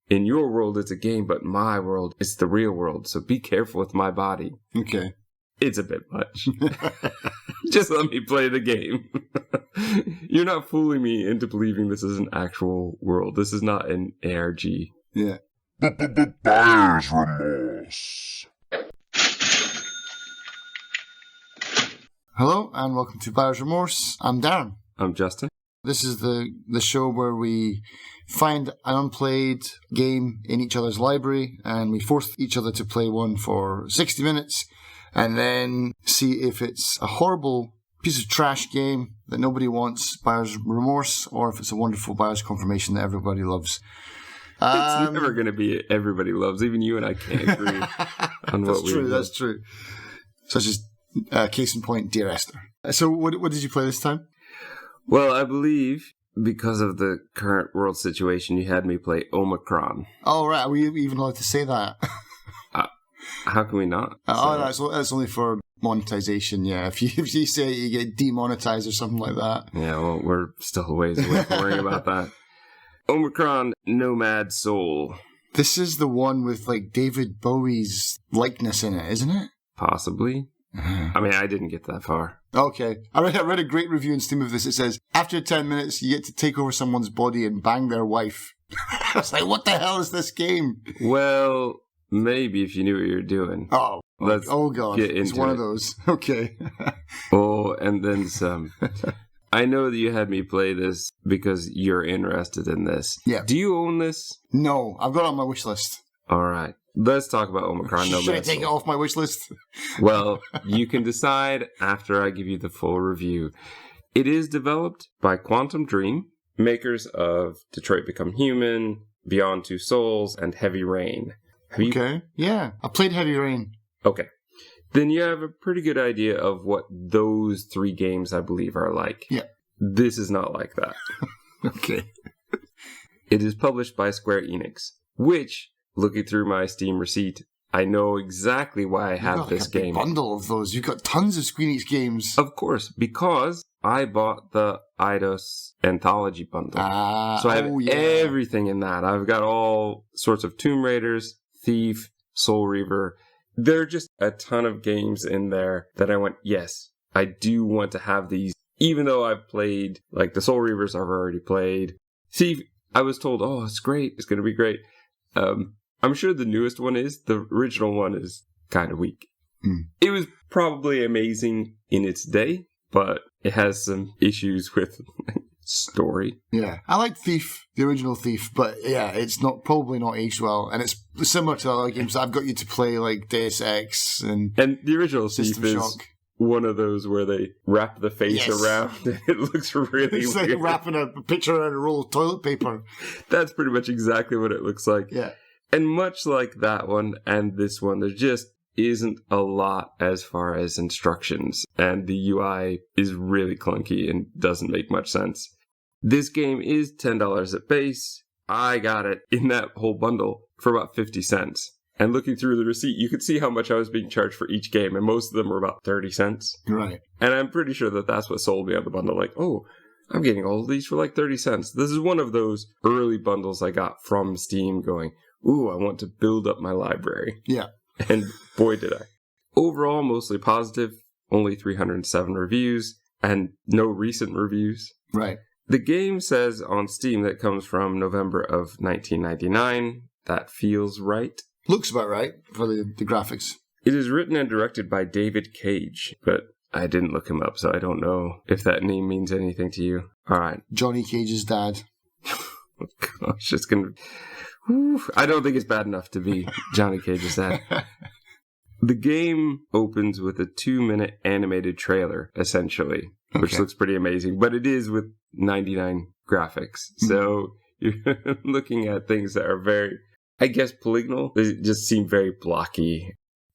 in your world it's a game, but my world it's the real world. So be careful with my body. Okay. It's a bit much. Just let me play the game. You're not fooling me into believing this is an actual world. This is not an ARG. Yeah. Buyer's remorse. Hello, and welcome to Buyer's Remorse. I'm Darren. I'm Justin. This is the show where we find an unplayed game in each other's library, and we force each other to play one for 60 minutes, and then see if it's a horrible piece of trash game that nobody wants, Buyer's Remorse, or if it's a wonderful Buyer's Confirmation that everybody loves. It's never going to be everybody loves. Even you and I can't agree on what we love. That's true. Such as case in point, Dear Esther. So what did you play this time? Well, I believe because of the current world situation, you had me play Omikron. Oh, right. Are we even allowed to say that? How can we not? No, that's only for monetization, yeah. If you say it, you get demonetized or something like that. Yeah, well, we're still a ways away from worrying about that. Omikron Nomad Soul. This is the one with, like, David Bowie's likeness in it, isn't it? Possibly. I mean, I didn't get that far. Okay. I read a great review on Steam of this. It says, after 10 minutes, you get to take over someone's body and bang their wife. I was like, what the hell is this game? Well, maybe if you knew what you were doing. Oh, Let's God. get into it's one it. of those. Okay. Oh, and then some. I know that you had me play this because you're interested in this. Yeah. Do you own this? No, I've got it on my wish list. All right. Let's talk about Omikron Nomad. Should I take it off my wish list? Well, you can decide after I give you the full review. It is developed by Quantum Dream, makers of Detroit Become Human, Beyond Two Souls, and Heavy Rain. Okay, yeah. I played Heavy Rain. Okay. Then you have a pretty good idea of what those three games, I believe, are like. Yeah. This is not like that. Okay. It is published by Square Enix, which, looking through my Steam receipt, I know exactly why I have this game. You've got a bundle of those. You've got tons of Square Enix games. Of course, because I bought the Eidos Anthology bundle. So I have everything in that. I've got all sorts of Tomb Raiders, Thief, Soul Reaver. There are just a ton of games in there that I went, yes, I do want to have these. Even though I've played, like the Soul Reavers I've already played. Thief, I was told, oh, it's great. It's going to be great. I'm sure the newest one is. The original one is kind of weak. It was probably amazing in its day, but it has some issues with story. Yeah. I like Thief, the original Thief, but yeah, it's probably not aged well. And it's similar to other games that I've got you to play, like Deus Ex and the original System Thief Shock. is one of those where they wrap the face around and it looks really it's weird. Like wrapping a picture around a roll of toilet paper. That's pretty much exactly what it looks like. Yeah. And much like that one and this one, there just isn't a lot as far as instructions. And the UI is really clunky and doesn't make much sense. This game is $10 at base. I got it in that whole bundle for about 50 cents. And looking through the receipt, you could see how much I was being charged for each game. And most of them were about 30 cents. Right. And I'm pretty sure that that's what sold me on the bundle. Like, oh, I'm getting all of these for like 30 cents. This is one of those early bundles I got from Steam going, ooh, I want to build up my library. Yeah. And boy, did I. Overall, mostly positive. Only 307 reviews. And no recent reviews. Right. The game says on Steam that it comes from November of 1999. That feels right. Looks about right for the graphics. It is written and directed by David Cage, but I didn't look him up, so I don't know if that name means anything to you. All right. Johnny Cage's dad. Oh, gosh, it's gonna... Whew, I don't think it's bad enough to be Johnny Cage's dad. The game opens with a 2-minute animated trailer, essentially, which looks pretty amazing, but it is with 99 graphics. So you're looking at things that are very, I guess, polygonal. They just seem very blocky.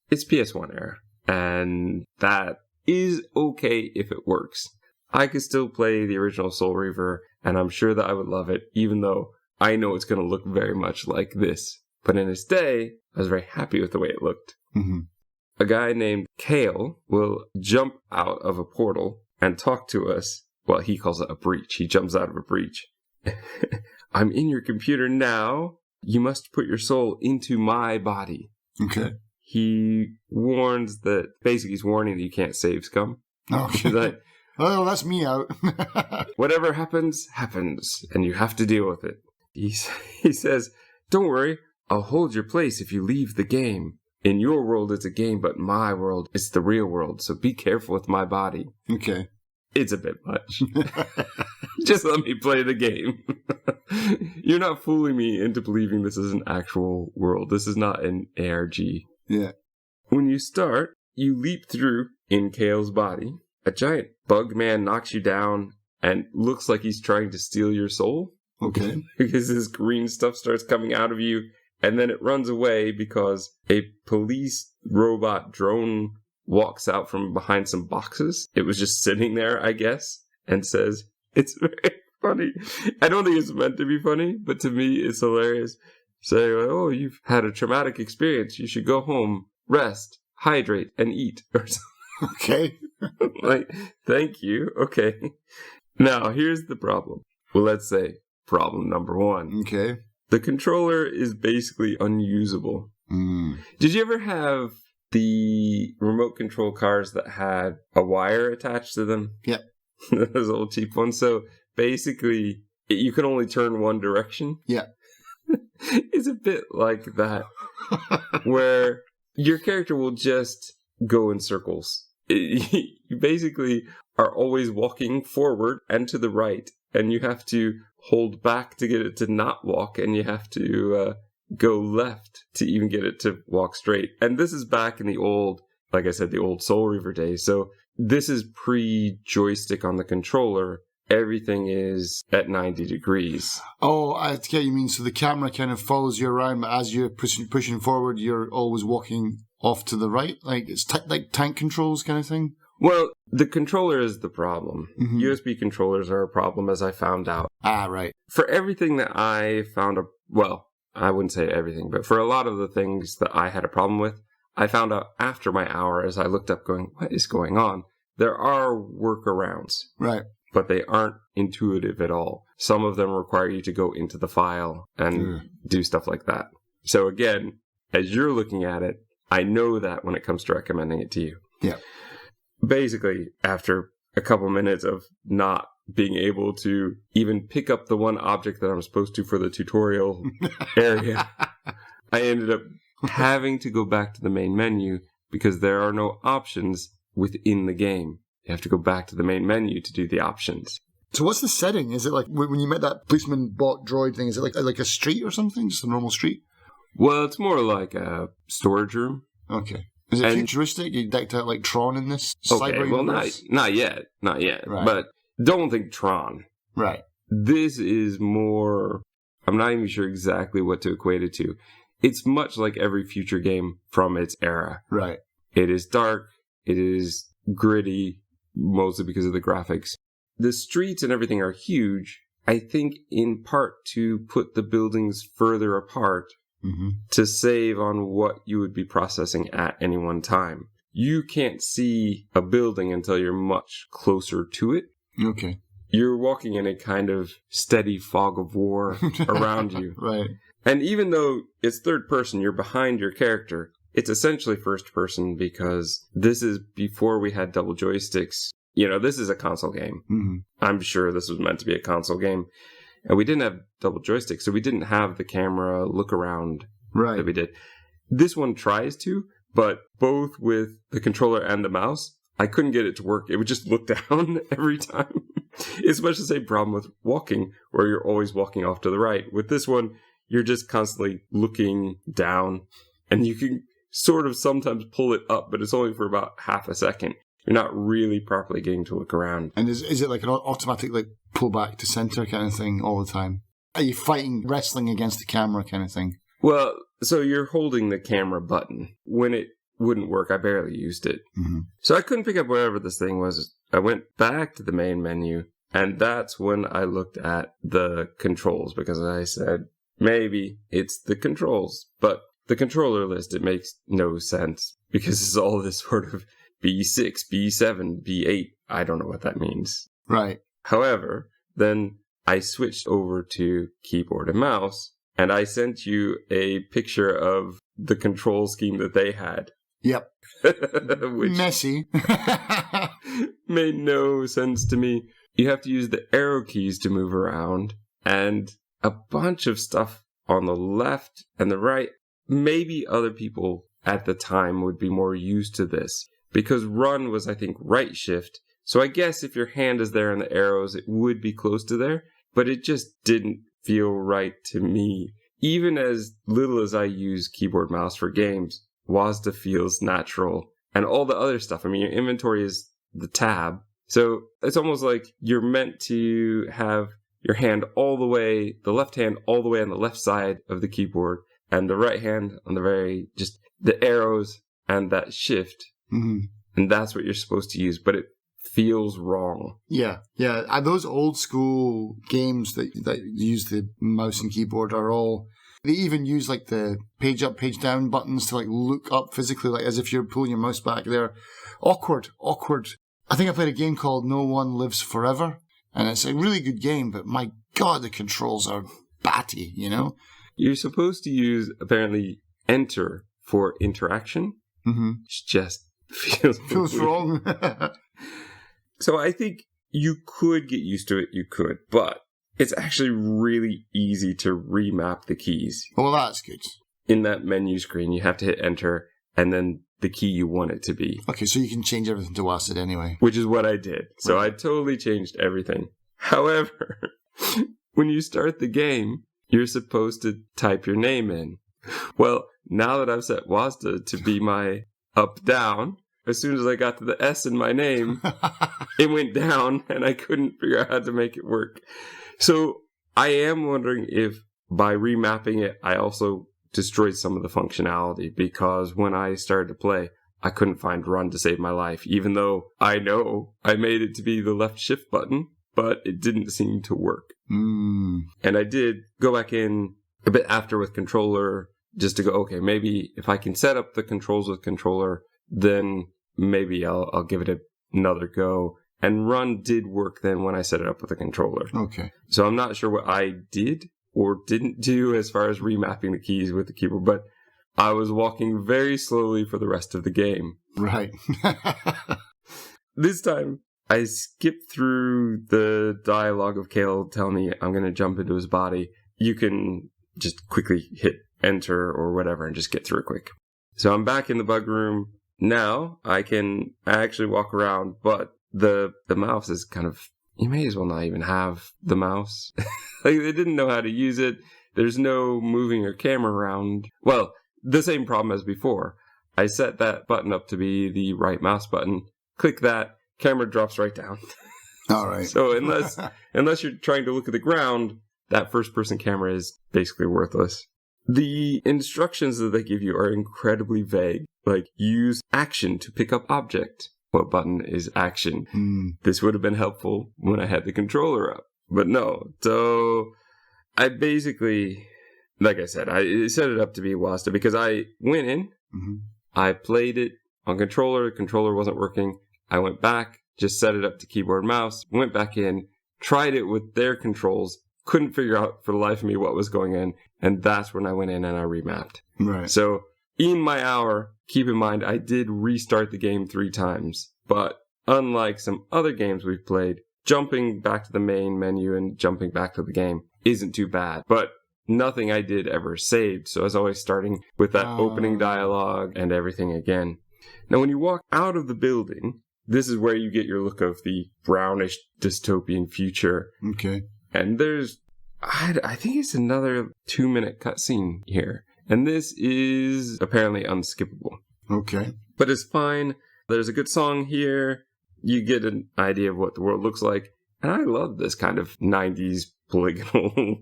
It's PS1 era, and that is okay if it works. I could still play the original Soul Reaver, and I'm sure that I would love it, even though I know it's going to look very much like this. But in its day, I was very happy with the way it looked. Mm-hmm. A guy named Kale will jump out of a portal and talk to us. Well, he calls it a breach. He jumps out of a breach. I'm in your computer now. You must put your soul into my body. Okay. He warns that, basically he's warning that you can't save scum. Okay. He's like, well, that's me out. whatever happens, happens, and you have to deal with it. He says, don't worry, I'll hold your place if you leave the game. In your world, it's a game, but my world, it's the real world, so be careful with my body. Okay. It's a bit much. Just let me play the game. You're not fooling me into believing this is an actual world. This is not an ARG. Yeah. When you start, you leap through in Kale's body. A giant bug man knocks you down and looks like he's trying to steal your soul. Okay. Because this green stuff starts coming out of you, and then it runs away because a police robot drone walks out from behind some boxes. It was just sitting there, I guess, and says, it's very funny. I don't think it's meant to be funny, but to me, it's hilarious. Saying, oh, you've had a traumatic experience. You should go home, rest, hydrate, and eat. Or something. Okay. Like, thank you. Okay. Now, here's the problem. Well, let's say problem number one. Okay. The controller is basically unusable. Did you ever have the remote control cars that had a wire attached to them? Yeah. Those old cheap ones. So basically, you can only turn one direction. Yeah. It's a bit like that, where your character will just go in circles. You basically are always walking forward and to the right, and you have to hold back to get it to not walk, and you have to go left to even get it to walk straight. And this is back in the old, like I said, the old Soul Reaver days. So this is pre-joystick on the controller. Everything is at 90 degrees. Oh, I get what you mean. So the camera kind of follows you around, but as you're pushing forward, you're always walking off to the right? Like it's like tank controls kind of thing? Well, the controller is the problem. USB controllers are a problem, as I found out. Ah, right. For everything that I found, well, I wouldn't say everything, but for a lot of the things that I had a problem with, I found out after my hour as I looked up going, what is going on? There are workarounds. Right. But they aren't intuitive at all. Some of them require you to go into the file and do stuff like that. So again, as you're looking at it, I know that when it comes to recommending it to you. Yeah. Basically, after a couple minutes of not being able to even pick up the one object that I'm supposed to for the tutorial area, I ended up having to go back to the main menu because there are no options within the game. You have to go back to the main menu to do the options. So what's the setting? Is it like when you met that policeman bot droid thing, is it like a street or something? Just a normal street? Well, it's more like a storage room. Okay. Is it futuristic? You decked out like Tron in this? Okay, well, not yet. Not yet. Right. But don't think Tron. Right. This is more... I'm not even sure exactly what to equate it to. It's much like every future game from its era. Right. It is dark. It is gritty, mostly because of the graphics. The streets and everything are huge, I think in part to put the buildings further apart to save on what you would be processing at any one time. You can't see a building until you're much closer to it. Okay. You're walking in a kind of steady fog of war around you. Right. And even though it's third person, you're behind your character, it's essentially first person because this is before we had double joysticks. You know, this is a console game. I'm sure this was meant to be a console game. And we didn't have double joysticks, so we didn't have the camera look around that we did. This one tries to, but both with the controller and the mouse, I couldn't get it to work. It would just look down every time. It's much the same problem with walking, where you're always walking off to the right. With this one, you're just constantly looking down, and you can sort of sometimes pull it up, but it's only for about half a second. You're not really properly getting to look around. And is it like an automatic like pull back to center kind of thing all the time? Are you wrestling against the camera kind of thing? Well, so you're holding the camera button. When it wouldn't work, I barely used it. So I couldn't pick up whatever this thing was. I went back to the main menu, and that's when I looked at the controls, because I said, maybe it's the controls. But the controller list, it makes no sense, because it's all this sort of B6, B7, B8. I don't know what that means. Right. However, then I switched over to keyboard and mouse, and I sent you a picture of the control scheme that they had. Yep. Which messy. made no sense to me. You have to use the arrow keys to move around, and a bunch of stuff on the left and the right. Maybe other people at the time would be more used to this, because run was, I think, right shift. So I guess if your hand is there and the arrows, it would be close to there, but it just didn't feel right to me. Even as little as I use keyboard mouse for games, WASD feels natural. And all the other stuff, I mean, your inventory is the tab. So it's almost like you're meant to have your hand all the way, the left hand all the way on the left side of the keyboard, and the right hand on the just the arrows and that shift. Mm-hmm. And that's what you're supposed to use, but it feels wrong. Yeah. Those old school games that use the mouse and keyboard are all... They even use like the page up, page down buttons to like look up physically, like as if you're pulling your mouse back. They're awkward. I think I played a game called No One Lives Forever, and it's a really good game, but my God, the controls are batty, you know? You're supposed to use, apparently, enter for interaction. Mm-hmm. Which just feels wrong. So I think you could get used to it, but it's actually really easy to remap the keys. Well, that's good. In that menu screen, you have to hit enter, and then the key you want it to be. Okay, so you can change everything to WASD anyway. Which is what I did. So I totally changed everything. However, when you start the game, you're supposed to type your name in. Well, now that I've set WASD to be my up-down, as soon as I got to the S in my name, it went down, and I couldn't figure out how to make it work. So I am wondering if by remapping it, I also destroyed some of the functionality, because when I started to play, I couldn't find run to save my life, even though I know I made it to be the left shift button, but it didn't seem to work. Mm. And I did go back in a bit after with controller, just to go, okay, maybe if I can set up the controls with controller, then maybe I'll give it another go. And run did work then when I set it up with a controller. Okay. So I'm not sure what I did or didn't do as far as remapping the keys with the keyboard, but I was walking very slowly for the rest of the game. Right. This time, I skipped through the dialogue of Kale telling me I'm going to jump into his body. You can just quickly hit enter or whatever and just get through it quick. So I'm back in the bug room. Now I can actually walk around, but the mouse is kind of... You may as well not even have the mouse. Like, they didn't know how to use it. There's no moving your camera around. Well, the same problem as before. I set that button up to be the right mouse button. Click that, camera drops right down. All right. So unless you're trying to look at the ground, that first-person camera is basically worthless. The instructions that they give you are incredibly vague. Like, use action to pick up object. What button is action? This would have been helpful when I had the controller up, but no. So I basically, like I said, I set it up to be WASD because I went in, I played it on controller, the controller wasn't working. I went back, just set it up to keyboard mouse, went back in, tried it with their controls, couldn't figure out for the life of me what was going in, and that's when I went in and I remapped. Right. So in my hour, keep in mind, I did restart the game 3 times, but unlike some other games we've played, jumping back to the main menu and jumping back to the game isn't too bad, but nothing I did ever saved, so I was always starting with that opening dialogue and everything again. Now, when you walk out of the building, this is where you get your look of the brownish dystopian future. Okay. And there's, I think it's another 2-minute cutscene here. And this is apparently unskippable. Okay. But it's fine. There's a good song here. You get an idea of what the world looks like. And I love this kind of 90s polygonal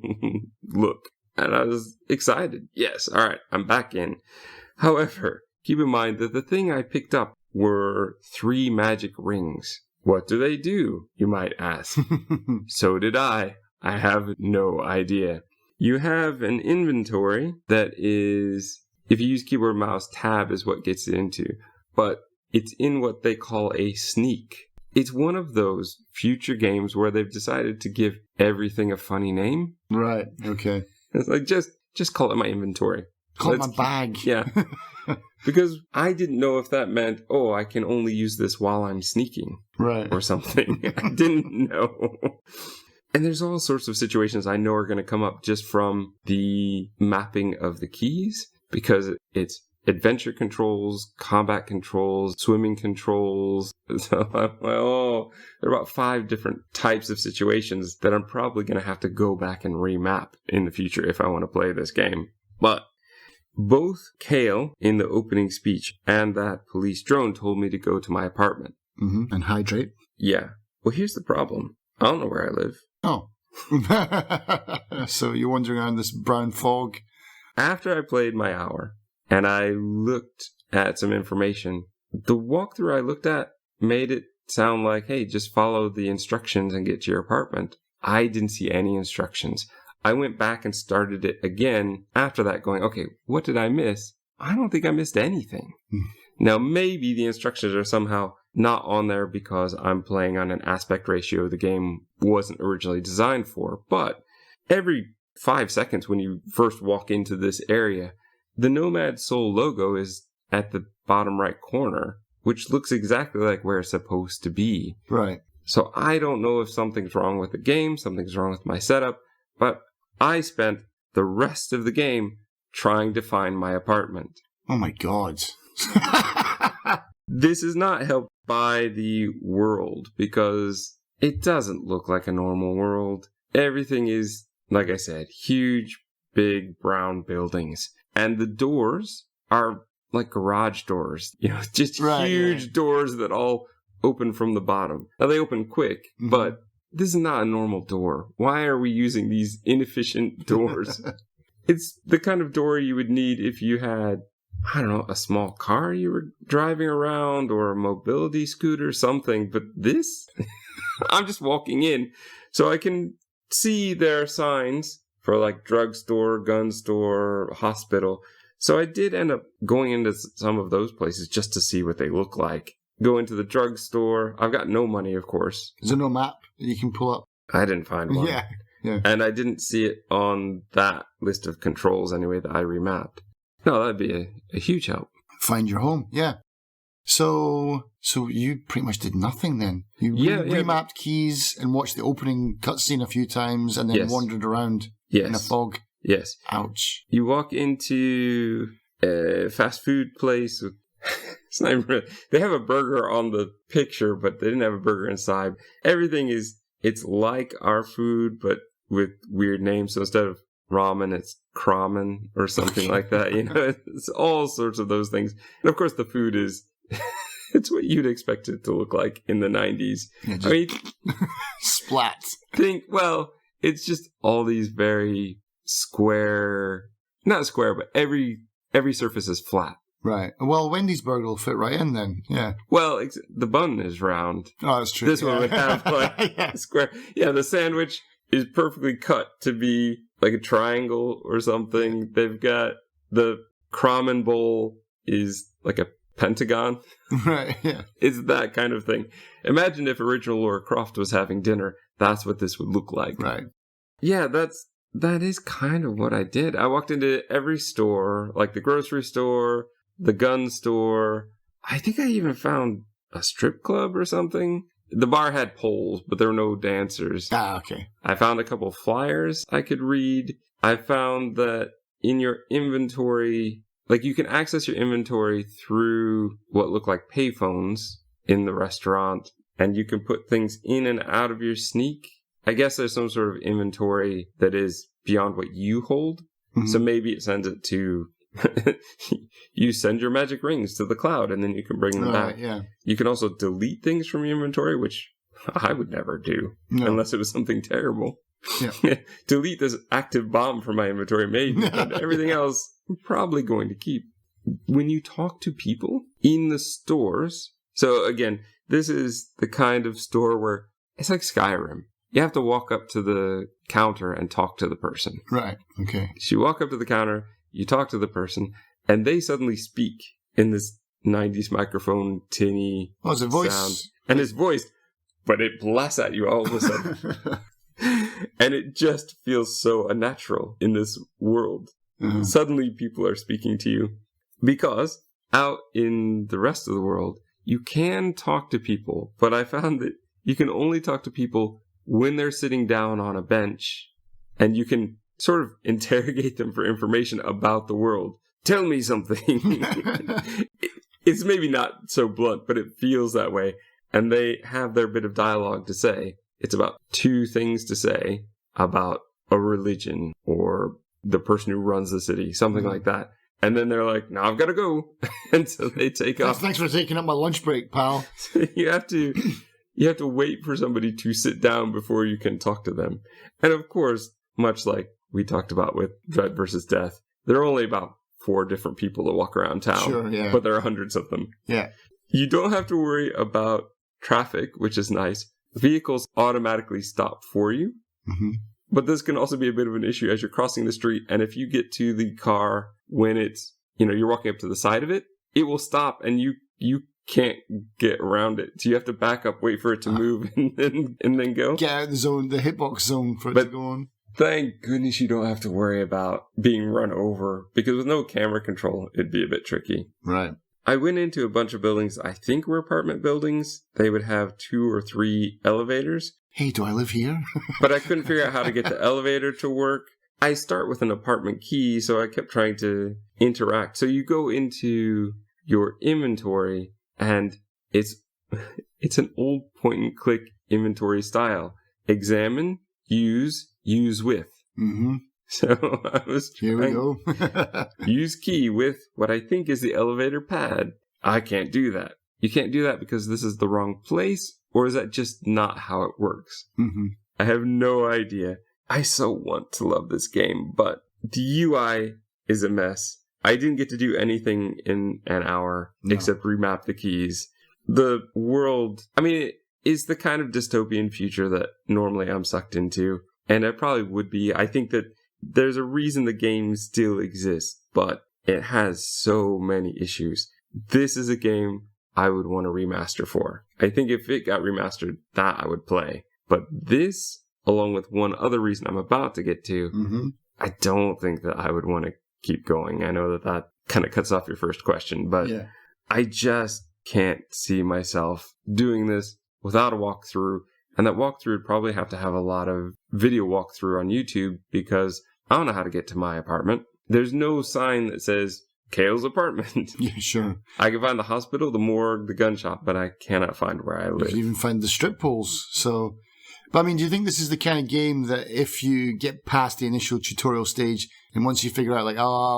look. And I was excited. Yes, all right, I'm back in. However, keep in mind that the thing I picked up were 3 magic rings. What do they do, you might ask? So did I. I have no idea. You have an inventory that is, if you use keyboard mouse, tab is what gets it into, but it's in what they call a sneak. It's one of those future games where they've decided to give everything a funny name. Right, okay. It's like, just just call it my inventory. Call it my bag. Yeah. Because I didn't know if that meant, oh, I can only use this while I'm sneaking. Right. Or something. I didn't know. And there's all sorts of situations I know are going to come up just from the mapping of the keys, because it's adventure controls, combat controls, swimming controls. So I'm like, oh, there are about 5 different types of situations that I'm probably going to have to go back and remap in the future if I want to play this game. But both Kale in the opening speech and that police drone told me to go to my apartment. Mm-hmm. And hydrate. Yeah. Well, here's the problem. I don't know where I live. Oh. So you're wandering around this brown fog. After I played my hour and I looked at some information, the walkthrough I looked at made it sound like, hey, just follow the instructions and get to your apartment. I didn't see any instructions. I went back and started it again after that going, okay, what did I miss? I don't think I missed anything. Now, maybe the instructions are somehow not on there because I'm playing on an aspect ratio the game wasn't originally designed for. But every 5 seconds when you first walk into this area, the Nomad Soul logo is at the bottom right corner, which looks exactly like where it's supposed to be. Right. So I don't know if something's wrong with the game, something's wrong with my setup, but I spent the rest of the game trying to find my apartment. Oh my God. This is not helped by the world because it doesn't look like a normal world. Everything is, like I said, huge, big brown buildings. And the doors are like garage doors, just huge doors that all open from the bottom. Now they open quick, but this is not a normal door. Why are we using these inefficient doors? It's the kind of door you would need if you had, I don't know, a small car you were driving around or a mobility scooter, something. But this, I'm just walking in. So I can see there are signs for like drugstore, gun store, hospital. So I did end up going into some of those places just to see what they look like. Go into the drugstore. I've got no money, of course. Is there no map that you can pull up? I didn't find one. Yeah. And I didn't see it on that list of controls anyway that I remapped. No, that'd be a huge help. Find your home, yeah. So you pretty much did nothing then. You remapped keys and watched the opening cutscene a few times and then wandered around in a fog. Yes. Ouch. You walk into a fast food place. It's not even really, they have a burger on the picture, but they didn't have a burger inside. Everything it's like our food, but with weird names. So instead of ramen, it's kramen or something like that. It's all sorts of those things. And of course, the food is, it's what you'd expect it to look like in the 90s. Yeah, splat. It's just all these very not square, but every surface is flat. Right. Well, Wendy's burger will fit right in then. Yeah. Well, the bun is round. Oh, that's true. This one would have like square. Yeah, the sandwich is perfectly cut to be like a triangle or something. They've got the kramen bowl is like a pentagon. Right, yeah. It's that kind of thing. Imagine if original Lara Croft was having dinner. That's what this would look like. Right. Yeah, that is kind of what I did. I walked into every store, like the grocery store, the gun store. I think I even found a strip club or something. The bar had poles, but there were no dancers. Ah, okay. I found a couple flyers I could read. I found that in your inventory, like you can access your inventory through what look like payphones in the restaurant, and you can put things in and out of your sneak. I guess there's some sort of inventory that is beyond what you hold. Mm-hmm. So maybe it sends it to, you send your magic rings to the cloud and then you can bring them back. Yeah. You can also delete things from your inventory, which I would never do unless it was something terrible. Yeah. Delete this active bomb from my inventory, maybe, but everything else I'm probably going to keep. When you talk to people in the stores, so again, this is the kind of store where it's like Skyrim. You have to walk up to the counter and talk to the person. Right, okay. So you walk up to the counter, you talk to the person, and they suddenly speak in this 90s microphone tinny it's a voice sound. And it's voiced, but it blasts at you all of a sudden. And it just feels so unnatural in this world. Suddenly people are speaking to you. Because out in the rest of the world, you can talk to people, but I found that you can only talk to people when they're sitting down on a bench, and you can sort of interrogate them for information about the world. Tell me something. It's maybe not so blunt, but it feels that way. And they have their bit of dialogue to say. It's about 2 things to say about a religion or the person who runs the city, something like that. And then they're like, now I've got to go. And so they take off. Thanks for taking up my lunch break, pal. You have to wait for somebody to sit down before you can talk to them. And of course, much like we talked about with Dread versus Death, there are only about 4 different people that walk around town. Sure, yeah. But there are hundreds of them. Yeah. You don't have to worry about traffic, which is nice. Vehicles automatically stop for you. Mm-hmm. But this can also be a bit of an issue as you're crossing the street. And if you get to the car when it's, you're walking up to the side of it, it will stop and you can't get around it. So you have to back up, wait for it to move, and then go. Get out of the zone, the hitbox zone for it to go on. Thank goodness you don't have to worry about being run over, because with no camera control, it'd be a bit tricky. Right. I went into a bunch of buildings I think were apartment buildings. They would have 2 or 3 elevators. Hey, do I live here? But I couldn't figure out how to get the elevator to work. I start with an apartment key, so I kept trying to interact. So you go into your inventory, and it's an old point-and-click inventory style. Examine, use with. Mm-hmm. So I was Here we go. use key with what I think is the elevator pad. I can't do that. You can't do that because this is the wrong place, or is that just not how it works? Mm-hmm. I have no idea. I so want to love this game, but the UI is a mess. I didn't get to do anything in an hour except remap the keys. The world, it is the kind of dystopian future that normally I'm sucked into, and I probably would be. I think that there's a reason the game still exists, but it has so many issues. This is a game I would want to remaster for. I think if it got remastered, that I would play. But this, along with one other reason I'm about to get to, I don't think that I would want to keep going. I know that kind of cuts off your first question, but I just can't see myself doing this without a walkthrough. And that walkthrough would probably have to have a lot of video walkthrough on YouTube, because I don't know how to get to my apartment. There's no sign that says Kale's apartment. Yeah, sure. I can find the hospital, the morgue, the gun shop, but I cannot find where I live. You can even find the strip poles. So, but do you think this is the kind of game that if you get past the initial tutorial stage and once you figure out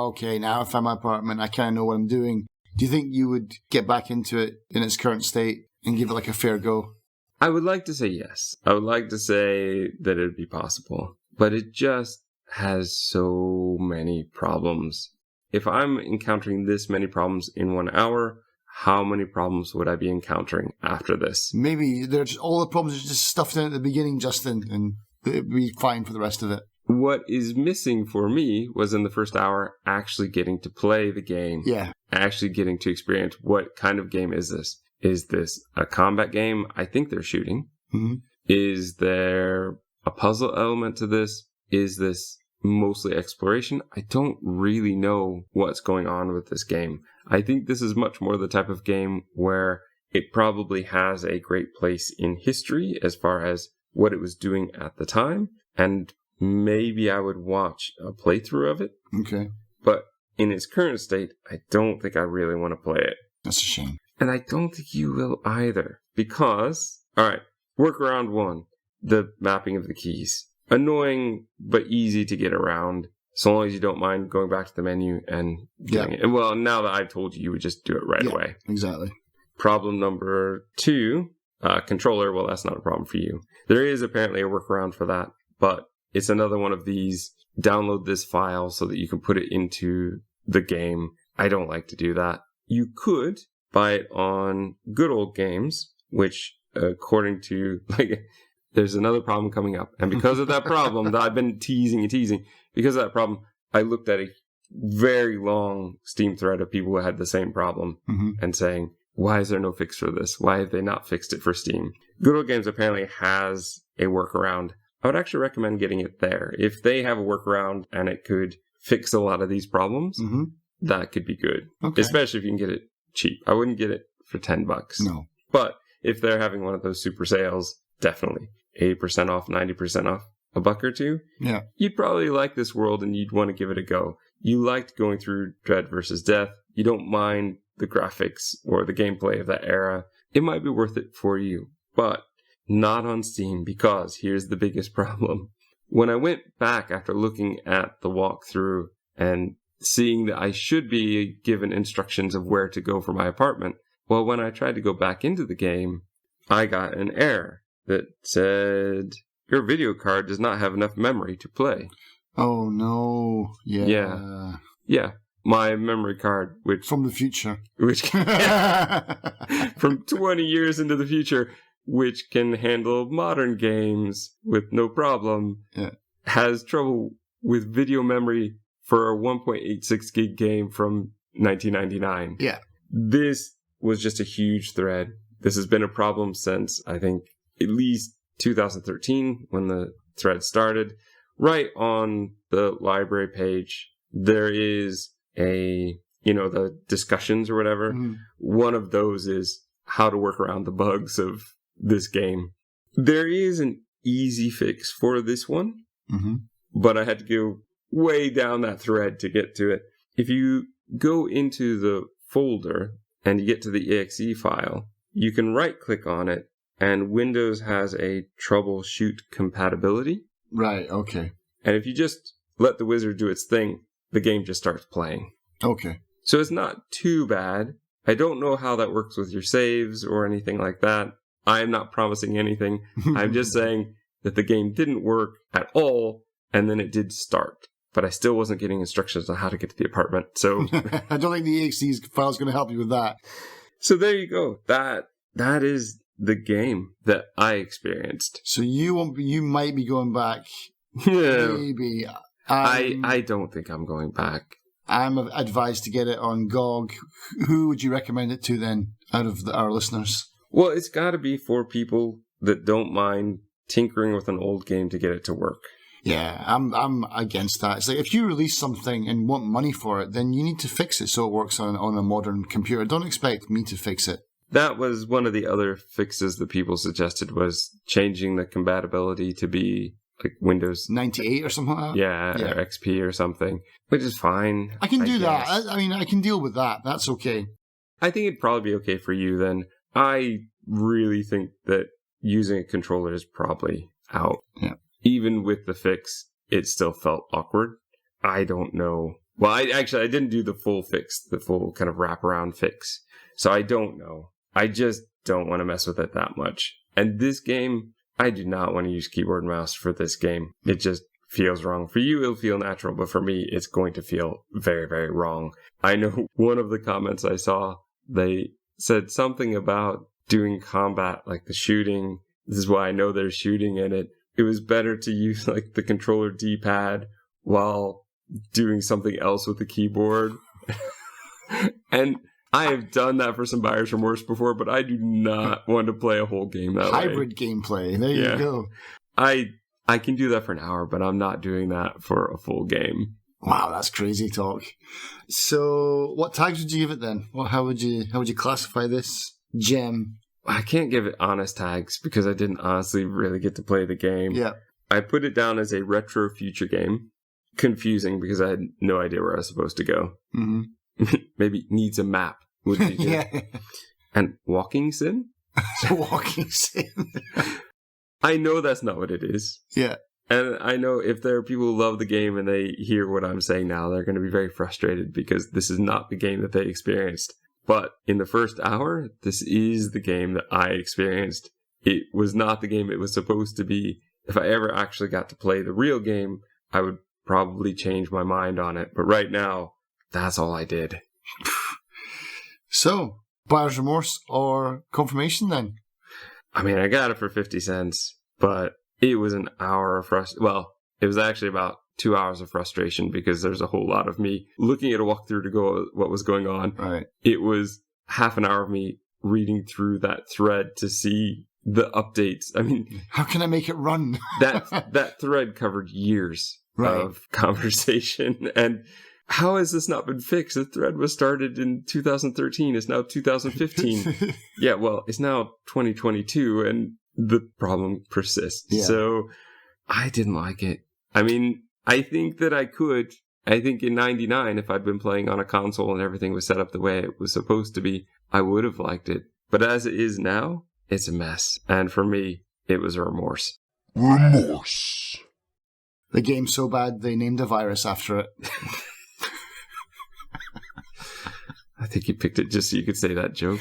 okay, now I found my apartment, I kind of know what I'm doing, do you think you would get back into it in its current state and give it a fair go? I would like to say yes. I would like to say that it'd be possible, but it just has so many problems. If I'm encountering this many problems in 1 hour, how many problems would I be encountering after this? Maybe all the problems are just stuffed in at the beginning, Justin, and it'd be fine for the rest of it. What is missing for me was in the first hour actually getting to play the game. Yeah. Actually getting to experience what kind of game is this. Is this a combat game? I think they're shooting. Mm-hmm. Is there a puzzle element to this? Is this mostly exploration? I don't really know what's going on with this game. I think this is much more the type of game where it probably has a great place in history as far as what it was doing at the time, and maybe I would watch a playthrough of it. Okay. But in its current state, I don't think I really want to play it. That's a shame. And I don't think you will either, because, alright, workaround 1, the mapping of the keys. Annoying, but easy to get around, so long as you don't mind going back to the menu and doing it. And well, now that I've told you, you would just do it right away. Exactly. Problem number 2, controller. Well, that's not a problem for you. There is apparently a workaround for that, but it's another one of these, download this file so that you can put it into the game. I don't like to do that. You could buy it on Good Old Games, which according to, there's another problem coming up. And because of that problem that I've been teasing, because of that problem, I looked at a very long Steam thread of people who had the same problem and saying, why is there no fix for this? Why have they not fixed it for Steam? Good Old Games apparently has a workaround. I would actually recommend getting it there. If they have a workaround and it could fix a lot of these problems, that could be good. Okay. Especially if you can get it cheap. I wouldn't get it for $10. No. But if they're having one of those super sales, definitely 80% off, 90% off, a buck or two. Yeah. You'd probably like this world and you'd want to give it a go. You liked going through Dread versus Death. You don't mind the graphics or the gameplay of that era. It might be worth it for you, but not on Steam, because here's the biggest problem. When I went back after looking at the walkthrough and seeing that I should be given instructions of where to go for my apartment, well, when I tried to go back into the game, I got an error that said, your video card does not have enough memory to play. Oh, no. Yeah. Yeah. My memory card, which... From the future. Which from 20 years into the future, which can handle modern games with no problem, has trouble with video memory for a 1.86 gig game from 1999. Yeah. This was just a huge thread. This has been a problem since, I think, at least 2013, when the thread started. Right on the library page, there is the discussions or whatever. One of those is how to work around the bugs of this game. There is an easy fix for this one, but I had to go way down that thread to get to it. If you go into the folder and you get to the exe file, you can right click on it, and Windows has a troubleshoot compatibility. Right, okay. And if you just let the wizard do its thing, the game just starts playing. Okay. So it's not too bad. I don't know how that works with your saves or anything like that. I am not promising anything. I'm just saying that the game didn't work at all, and then it did start. But I still wasn't getting instructions on how to get to the apartment. So I don't think the exe file is going to help you with that. So there you go. That is the game that I experienced. So you might be going back. Maybe. I don't think I'm going back. I'm advised to get it on GOG. Who would you recommend it to then, out of our listeners? Well, it's got to be for people that don't mind tinkering with an old game to get it to work. Yeah, I'm against that. It's like, if you release something and want money for it, then you need to fix it so it works on a modern computer. Don't expect me to fix it. That was one of the other fixes that people suggested, was changing the compatibility to be like Windows 98 or something like that. Yeah, or XP or something, which is fine. I can do that. I mean, I can deal with that. That's okay. I think it'd probably be okay for you then. I really think that using a controller is probably out. Yeah. Even with the fix, it still felt awkward. I don't know. Well, I didn't do the full fix, the full kind of wraparound fix. So I don't know. I just don't want to mess with it that much. And this game, I do not want to use keyboard and mouse for this game. It just feels wrong. For you, it'll feel natural, but for me, it's going to feel very, very wrong. I know one of the comments I saw, they said something about doing combat, like the shooting. This is why I know there's shooting in it. It was better to use like the controller D-pad while doing something else with the keyboard. And I have done that for some Buyer's Remorse before, but I do not want to play a whole game that way. Hybrid gameplay. There you go. I can do that for an hour, but I'm not doing that for a full game. Wow, that's crazy talk. So, what tags would you give it then? Well, how would you classify this gem? I can't give it honest tags because I didn't honestly really get to play the game. Yeah. I put it down as a retro future game. Confusing because I had no idea where I was supposed to go. Mm-hmm. Maybe needs a map would be good. Yeah. And walking sim? Walking sim. I know that's not what it is. Yeah. And I know if there are people who love the game and they hear what I'm saying now, they're going to be very frustrated because this is not the game that they experienced. But in the first hour, this is the game that I experienced. It was not the game it was supposed to be. If I ever actually got to play the real game, I would probably change my mind on it. But right now, that's all I did. So, Buyer's Remorse or confirmation then? I mean, I got it for 50 cents, but it was an hour of frustration. Well, it was actually about 2 hours of frustration because there's a whole lot of me looking at a walkthrough to go what was going on. Right. It was half an hour of me reading through that thread to see the updates. I mean, how can I make it run? that thread covered years of conversation. And how has this not been fixed? The thread was started in 2013. It's now 2015. Yeah, well, it's now 2022 and the problem persists. Yeah. So I didn't like it. I mean, I think that I could. I think in 99, if I'd been playing on a console and everything was set up the way it was supposed to be, I would have liked it. But as it is now, it's a mess. And for me, it was Remorse. Remorse. The game's so bad, they named a virus after it. I think you picked it just so you could say that joke.